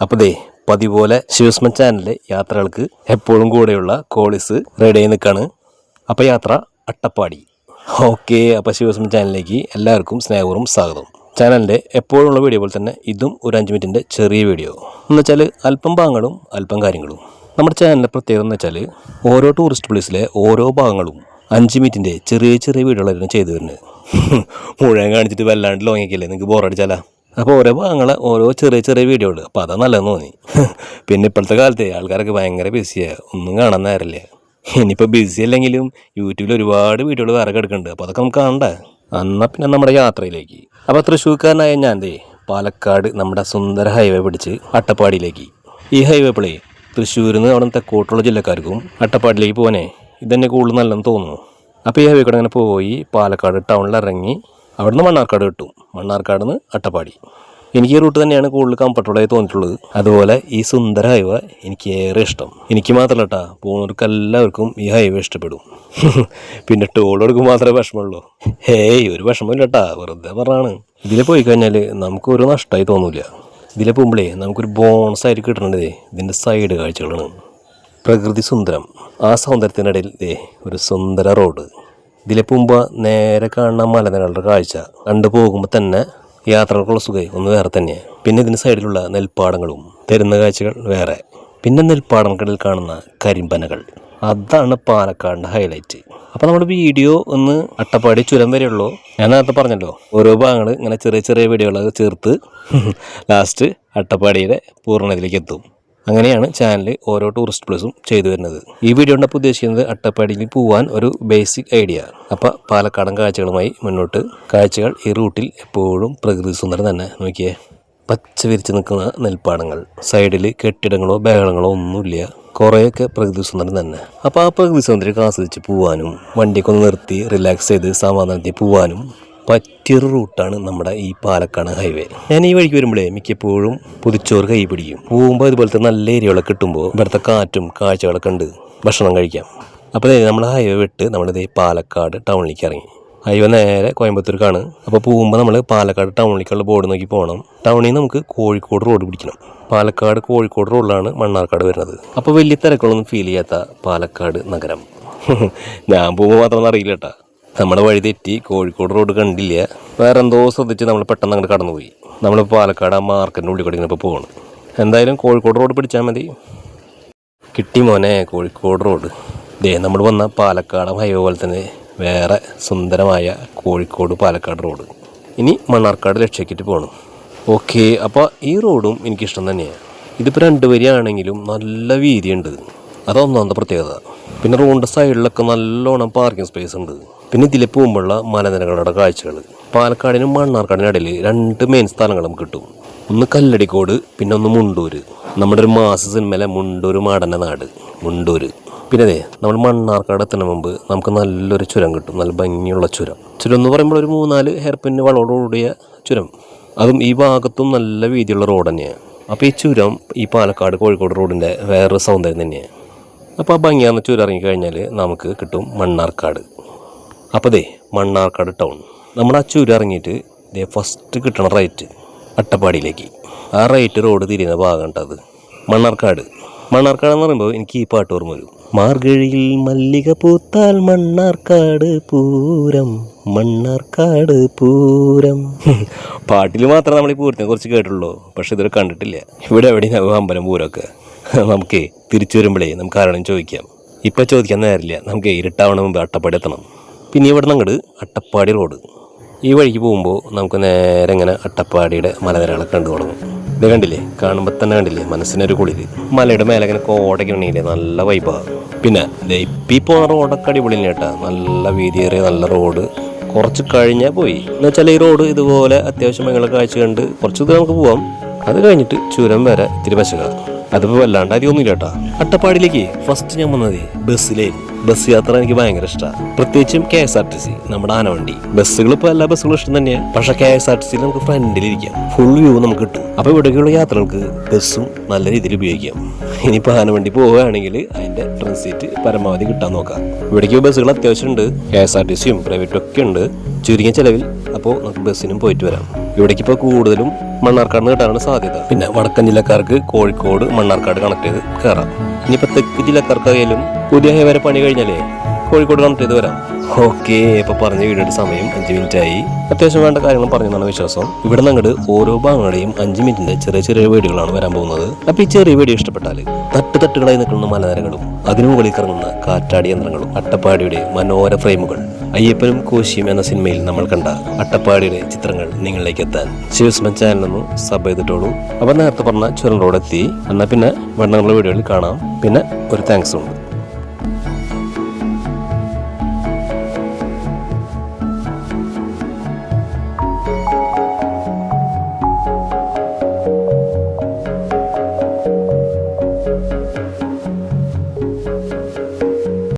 അപ്പോൾ ദേ പതിപോലെ ശിവസ്മൻ ചാനലിലെ യാത്രകൾക്ക് എപ്പോഴും കൂടെയുള്ള കോളിസ് റെഡി ആയി നിൽക്കുകയാണ്. അപ്പോൾ യാത്ര അട്ടപ്പാടി. ഓക്കെ, അപ്പോൾ ശിവസ്മൻ ചാനലിലേക്ക് എല്ലാവർക്കും സ്നേഹപൂർവ്വം സ്വാഗതം. ചാനലിൻ്റെ എപ്പോഴുള്ള വീഡിയോ പോലെ തന്നെ ഇതും ഒരു 5 മിനിറ്റിൻ്റെ ചെറിയ വീഡിയോ എന്ന് വെച്ചാൽ അല്പം ഭാഗങ്ങളും അല്പം കാര്യങ്ങളും. നമ്മുടെ ചാനലിൻ്റെ പ്രത്യേകത എന്ന് വെച്ചാൽ ഓരോ ടൂറിസ്റ്റ് പ്ലേസിലെ ഓരോ ഭാഗങ്ങളും 5 മിനിറ്റിൻ്റെ ചെറിയ ചെറിയ വീഡിയോകളായിരുന്നു ചെയ്തു വരുന്നത്. മുഴുവൻ കാണിച്ചിട്ട് വല്ലാണ്ട് ലോങ്ങിക്കല്ലേ, നിങ്ങൾക്ക് ബോറടിച്ചാലാ. അപ്പോൾ ഓരോ ഭാഗങ്ങളെ ഓരോ ചെറിയ ചെറിയ വീഡിയോകൾ, അപ്പോൾ അതാ നല്ലതെന്ന് തോന്നി. പിന്നെ ഇപ്പോഴത്തെ കാലത്തെ ആൾക്കാരൊക്കെ ഭയങ്കര ബിസിയാണ്, ഒന്നും കാണാൻ നേരല്ലേ. ഇനിയിപ്പോൾ ബിസി അല്ലെങ്കിലും യൂട്യൂബിൽ ഒരുപാട് വീഡിയോകൾ വേറെ കിടക്കുന്നുണ്ട്, അപ്പോൾ അതൊക്കെ നമുക്ക് കാണണ്ടേ. എന്നാൽ പിന്നെ നമ്മുടെ യാത്രയിലേക്ക്. അപ്പോൾ തൃശ്ശൂർക്കാരനായ ഞാൻ പാലക്കാട് നമ്മുടെ സുന്ദര ഹൈവേ പിടിച്ച് അട്ടപ്പാടിയിലേക്ക്. ഈ ഹൈവേ പിളേ തൃശ്ശൂരിൽ നിന്ന് അവിടെ തെക്കോട്ടുള്ള ജില്ലക്കാർക്കും അട്ടപ്പാടിയിലേക്ക് പോകാനേ ഇതന്നെ കൂടുതൽ നല്ലതെന്ന് തോന്നുന്നു. അപ്പോൾ ഈ ഹൈവേ കൂടെ അങ്ങനെ പോയി പാലക്കാട് ടൗണിൽ ഇറങ്ങി അവിടുന്ന് മണ്ണാർക്കാട് കിട്ടും. മണ്ണാർക്കാട് നിന്ന് അട്ടപ്പാടി. എനിക്ക് ഈ റൂട്ട് തന്നെയാണ് കൂടുതൽ കംഫർട്ടബിളായി തോന്നിയിട്ടുള്ളത്. അതുപോലെ ഈ സുന്ദര ഹൈവേ എനിക്ക് ഏറെ ഇഷ്ടം. എനിക്ക് മാത്രമല്ല കേട്ടോ, പോകുന്നവർക്ക് എല്ലാവർക്കും ഈ ഹൈവേ ഇഷ്ടപ്പെടും. പിന്നെ ടോൾ കൊടുക്കുമ്പോൾ മാത്രമേ വിഷമമുള്ളൂ. ഹേയ്, ഒരു വിഷമമില്ല കേട്ടാ, വെറുതെ പറഞ്ഞാണ്. ഇതിൽ പോയി കഴിഞ്ഞാൽ നമുക്കൊരു നഷ്ടമായി തോന്നില്ല. ഇതിൽ പോകുമ്പോഴേ നമുക്കൊരു ബോണസായിട്ട് കിട്ടേണ്ടതേ ഇതിൻ്റെ സൈഡ് കാഴ്ചകളാണ്. പ്രകൃതി സുന്ദരം, ആ സൗന്ദര്യത്തിനിടയിൽ ഒരു സുന്ദര റോഡ്. ഇതിലെ പോകുമ്പോൾ നേരെ കാണുന്ന മലനിരകളുടെ കാഴ്ച കണ്ടു പോകുമ്പോൾ തന്നെ യാത്രകൾക്കുള്ള സുഖം ഒന്ന് വേറെ തന്നെയാണ്. പിന്നെ ഇതിന് സൈഡിലുള്ള നെൽപ്പാടങ്ങളും തരുന്ന കാഴ്ചകൾ വേറെ. പിന്നെ നെൽപ്പാടങ്ങൾക്കിടയിൽ കാണുന്ന കരിമ്പനകൾ, അതാണ് പാലക്കാടിൻ്റെ ഹൈലൈറ്റ്. അപ്പോൾ നമ്മുടെ വീഡിയോ ഒന്ന് അട്ടപ്പാടി ചുരം വരെയുള്ളൂ. ഞാൻ നേരത്തെ പറഞ്ഞല്ലോ, ഓരോ ഭാഗങ്ങൾ ഇങ്ങനെ ചെറിയ ചെറിയ വീഡിയോകളൊക്കെ ചേർത്ത് ലാസ്റ്റ് അട്ടപ്പാടിയുടെ പൂർണ്ണതയിലേക്ക് എത്തും. അങ്ങനെയാണ് ചാനൽ ഓരോ ടൂറിസ്റ്റ് പ്ലേസും ചെയ്തു വരുന്നത്. ഈ വീഡിയോ കൊണ്ടപ്പോൾ ഉദ്ദേശിക്കുന്നത് അട്ടപ്പാടിയിൽ പോകാൻ ഒരു ബേസിക് ഐഡിയ. അപ്പോൾ പാലക്കാടൻ കാഴ്ചകളുമായി മുന്നോട്ട്. കാഴ്ചകൾ ഈ റൂട്ടിൽ എപ്പോഴും പ്രകൃതി സുന്ദരം തന്നെ. നോക്കിയേ, പച്ച വിരിച്ച് നിൽക്കുന്ന നെൽപ്പാടങ്ങൾ, സൈഡിൽ കെട്ടിടങ്ങളോ ബഹളങ്ങളോ ഒന്നുമില്ല, കുറേയൊക്കെ പ്രകൃതി സുന്ദരം തന്നെ. അപ്പോൾ ആ പ്രകൃതി സൗന്ദര്യം ആസ്വദിച്ച് പോകാനും വണ്ടിയൊക്കെ ഒന്ന് നിർത്തി റിലാക്സ് ചെയ്ത് സമാധാനത്തിൽ പോകാനും പറ്റിയൊരു റൂട്ടാണ് നമ്മുടെ ഈ പാലക്കാട് ഹൈവേ. ഞാൻ ഈ വഴിക്ക് വരുമ്പോഴേ മിക്കപ്പോഴും പുതിച്ചോറ് കൈ പിടിക്കും. പോകുമ്പോൾ ഇതുപോലത്തെ നല്ല ഏരിയകളൊക്കെ കിട്ടുമ്പോൾ ഇവിടുത്തെ കാറ്റും കാഴ്ചകളൊക്കെ ഉണ്ട്, ഭക്ഷണം കഴിക്കാം. അപ്പോൾ നമ്മൾ ഹൈവേ വിട്ട് നമ്മളിത് പാലക്കാട് ടൗണിലേക്ക് ഇറങ്ങി. ഹൈവേ നേരെ കോയമ്പത്തൂർക്കാണ്. അപ്പോൾ പോകുമ്പോൾ നമ്മൾ പാലക്കാട് ടൗണിലേക്കുള്ള ബോർഡ് നോക്കി പോകണം. ടൗണിൽ നിന്ന് നമുക്ക് കോഴിക്കോട് റോഡ് പിടിക്കണം. പാലക്കാട് കോഴിക്കോട് റോഡിലാണ് മണ്ണാർക്കാട് വരുന്നത്. അപ്പോൾ വലിയ തിരക്കുകളൊന്നും ഫീൽ ചെയ്യാത്ത പാലക്കാട് നഗരം. ഞാൻ പോകുമ്പോൾ മാത്രമൊന്നും അറിയില്ല കേട്ടോ. നമ്മുടെ വഴി തെറ്റി കോഴിക്കോട് റോഡ് കണ്ടില്ല, വേറെ എന്തോ ശ്രദ്ധിച്ച് നമ്മൾ പെട്ടെന്ന് അങ്ങോട്ട് കടന്നുപോയി. നമ്മൾ പാലക്കാട് ആ മാർക്കറ്റിൻ്റെ ഉള്ളിൽ കൂടി ഇങ്ങനെ പോകണം. എന്തായാലും കോഴിക്കോട് റോഡ് പിടിച്ചാൽ മതി. കിട്ടി മോനെ കോഴിക്കോട് റോഡ്. നമ്മൾ വന്ന പാലക്കാട് ഹൈവേ പോലെ തന്നെ വേറെ സുന്ദരമായ കോഴിക്കോട് പാലക്കാട് റോഡ്. ഇനി മണ്ണാർക്കാട് ലക്ഷ്യക്കിട്ട് പോകണം. ഓക്കെ, അപ്പോൾ ഈ റോഡും എനിക്കിഷ്ടം തന്നെയാണ്. ഇതിപ്പോൾ 2 വരിയാണെങ്കിലും നല്ല വീതിയുണ്ട്, അതൊന്നാമത്തെ പ്രത്യേകത. പിന്നെ റോഡിൻ്റെ സൈഡിലൊക്കെ നല്ലോണം പാർക്കിംഗ് സ്പേസ് ഉണ്ട്. പിന്നെ ഇതിൽ പോകുമ്പോഴുള്ള മലനിരകളുടെ കാഴ്ചകൾ. പാലക്കാടിനും മണ്ണാർക്കാടിനും ഇടയിൽ 2 മെയിൻ സ്ഥലങ്ങളും കിട്ടും. ഒന്ന് കല്ലടിക്കോട്, പിന്നെ ഒന്ന് മുണ്ടൂർ. നമ്മുടെ ഒരു മാസ സിനിമയിലെ മുണ്ടൂർ മാടൻ്റെ നാട് മുണ്ടൂർ. പിന്നെ നമ്മൾ മണ്ണാർക്കാട് എത്തുന്ന മുമ്പ് നമുക്ക് നല്ലൊരു ചുരം കിട്ടും, നല്ല ഭംഗിയുള്ള ചുരം. ചുരം എന്ന് പറയുമ്പോൾ ഒരു 3-4 ഹെയർപിൻ വളോടുകൂടിയ ചുരം. അതും ഈ ഭാഗത്തും നല്ല വീതിയുള്ള റോഡ് തന്നെയാണ്. അപ്പോൾ ഈ ചുരം ഈ പാലക്കാട് കോഴിക്കോട് റോഡിൻ്റെ വേറൊരു സൗന്ദര്യം തന്നെയാണ്. അപ്പോൾ ആ ഭംഗിയാർന്ന ചുരം ഇറങ്ങിക്കഴിഞ്ഞാൽ നമുക്ക് കിട്ടും മണ്ണാർക്കാട്. അപ്പോൾ മണ്ണാർക്കാട് ടൗൺ. നമ്മൾ ആ ചുരം ഇറങ്ങിയിട്ട് ഫസ്റ്റ് കിട്ടണ റൈറ്റ് അട്ടപ്പാടിയിലേക്ക്. ആ റൈറ്റ് റോഡ് തിരിയുന്ന ഭാഗം കേട്ടത് മണ്ണാർക്കാട്. മണ്ണാർക്കാട് എന്ന് പറയുമ്പോൾ എനിക്ക് ഈ പാട്ട് ഓർമ്മ വരും. മാർഗഴിയിൽ മല്ലിക പൂത്താൽ മണ്ണാർക്കാട് പൂരം, മണ്ണാർക്കാട് പൂരം. പാട്ടിൽ മാത്രമേ നമ്മൾ ഈ പൂരത്തിനെ കുറിച്ച് കേട്ടുള്ളൂ, പക്ഷെ ഇതുവരെ കണ്ടിട്ടില്ല. ഇവിടെ എവിടെയും അമ്പലം പൂരമൊക്കെ. നമുക്ക് തിരിച്ചു വരുമ്പോഴേ നമുക്ക് ആരോടും ചോദിക്കാം. ഇപ്പം ചോദിക്കാൻ നേരില്ല, നമുക്ക് ഇരുട്ടാവണ മുമ്പ് അട്ടപ്പാടി എത്തണം. പിന്നെ ഇവിടെ നിന്ന് അങ്ങോട്ട് അട്ടപ്പാടി റോഡ്. ഈ വഴിക്ക് പോകുമ്പോൾ നമുക്ക് നേരെ ഇങ്ങനെ അട്ടപ്പാടിയുടെ മലനിരകളൊക്കെ കണ്ടു തുടങ്ങും. ഇത് കണ്ടില്ലേ, കാണുമ്പോൾ തന്നെ കണ്ടില്ലേ മനസ്സിനൊരു കുളിര്. മലയുടെ മേലെ ഇങ്ങനെ കോടയ്ക്ക് ഉണ്ടെങ്കിലേ നല്ല വൈബാണ്. പിന്നെ ഇപ്പം ഇപ്പോൾ റോഡൊക്കെ അടിപൊളി കേട്ടാ, നല്ല വീതിയേറിയ നല്ല റോഡ്. കുറച്ച് കഴിഞ്ഞാൽ പോയി എന്ന് വെച്ചാൽ ഈ റോഡ് ഇതുപോലെ അത്യാവശ്യം ഭയങ്കര കാഴ്ച കണ്ട് കുറച്ച് ദൂരം നമുക്ക് പോവാം. അത് കഴിഞ്ഞിട്ട് ചുരം വരെ ഇത്തിരി പശക. അതിപ്പോൾ വല്ലാണ്ട് അരിയൊന്നുമില്ല കേട്ടോ. അട്ടപ്പാടിയിലേക്ക് ഫസ്റ്റ് ഞാൻ വന്നത് ബസ്സിലായിരുന്നു. ബസ് യാത്ര എനിക്ക് ഭയങ്കര ഇഷ്ടമാണ്. പ്രത്യേകിച്ചും KSRTC, നമ്മുടെ ആനവണ്ടി. ബസ്സുകൾ ഇപ്പോൾ എല്ലാ ബസ്സുകളും ഇഷ്ടം തന്നെയാണ്, പക്ഷേ KSRTC നമുക്ക് ഫ്രണ്ടിലിരിക്കാം, ഫുൾ വ്യൂ നമുക്ക് കിട്ടും. അപ്പോൾ ഇവിടേക്കുള്ള യാത്രകൾക്ക് ബസ്സും നല്ല രീതിയിൽ ഉപയോഗിക്കാം. ഇനിയിപ്പോൾ ആനവണ്ടി പോവുകയാണെങ്കിൽ അതിൻ്റെ ട്രാൻസിറ്റ് പരമാവധി കിട്ടാൻ നോക്കാം. ഇവിടേക്ക് ബസ്സുകൾ അത്യാവശ്യം ഉണ്ട്, KSRTCയും പ്രൈവറ്റും ഒക്കെ ഉണ്ട്. ചുരുങ്ങിയ ചെലവിൽ അപ്പോൾ നമുക്ക് ബസ്സിനും പോയിട്ട് വരാം. ഇവിടേക്ക് ഇപ്പോൾ കൂടുതലും മണ്ണാർക്കാട് കിട്ടാനാണ് സാധ്യത. പിന്നെ വടക്കൻ ജില്ലക്കാർക്ക് കോഴിക്കോട് മണ്ണാർക്കാട് കണക്ട് ചെയ്ത് കയറാം. ഇനിയിപ്പോൾ തെക്ക് ജില്ലക്കാർക്കായാലും പുതിയ ഹൈവേ പണി കഴിഞ്ഞാലേ കോഴിക്കോട് കണക്ട് ചെയ്ത് വരാം. ഓക്കെ, ഇപ്പോൾ പറഞ്ഞ വീഡിയോയുടെ സമയം 5 മിനിറ്റ് ആയി. അത്യാവശ്യം വേണ്ട കാര്യങ്ങൾ പറഞ്ഞതാണ് വിശ്വാസം. ഇവിടെ നിന്ന് അങ്ങോട്ട് ഓരോ ഭാഗങ്ങളുടെയും 5 മിനിറ്റിന്റെ ചെറിയ ചെറിയ വീഡിയോകളാണ് വരാൻ പോകുന്നത്. അപ്പോൾ ഈ ചെറിയ വീഡിയോ ഇഷ്ടപ്പെട്ടാൽ തട്ടുകളായി നിൽക്കുന്ന മലനിരകളും അതിനു മുകളിൽ കറങ്ങുന്ന കാറ്റാടി യന്ത്രങ്ങളും അട്ടപ്പാടിയുടെ മനോഹര ഫ്രെയിമുകൾ, അയ്യപ്പനും കോശിയും എന്ന സിനിമയിൽ നമ്മൾ കണ്ട അട്ടപ്പാടിയുടെ ചിത്രങ്ങൾ നിങ്ങളിലേക്ക് എത്താൻ ശിവസ്മൻ ചാനലൊന്ന് സബ് ചെയ്തിട്ടോളൂ. അപ്പോൾ നേരത്തെ പറഞ്ഞ ചുരം റോഡ് എത്തി. എന്നാൽ പിന്നെ വേണ്ടുള്ള വീഡിയോയിൽ കാണാം. പിന്നെ ഒരു താങ്ക്സ് ഉണ്ട്.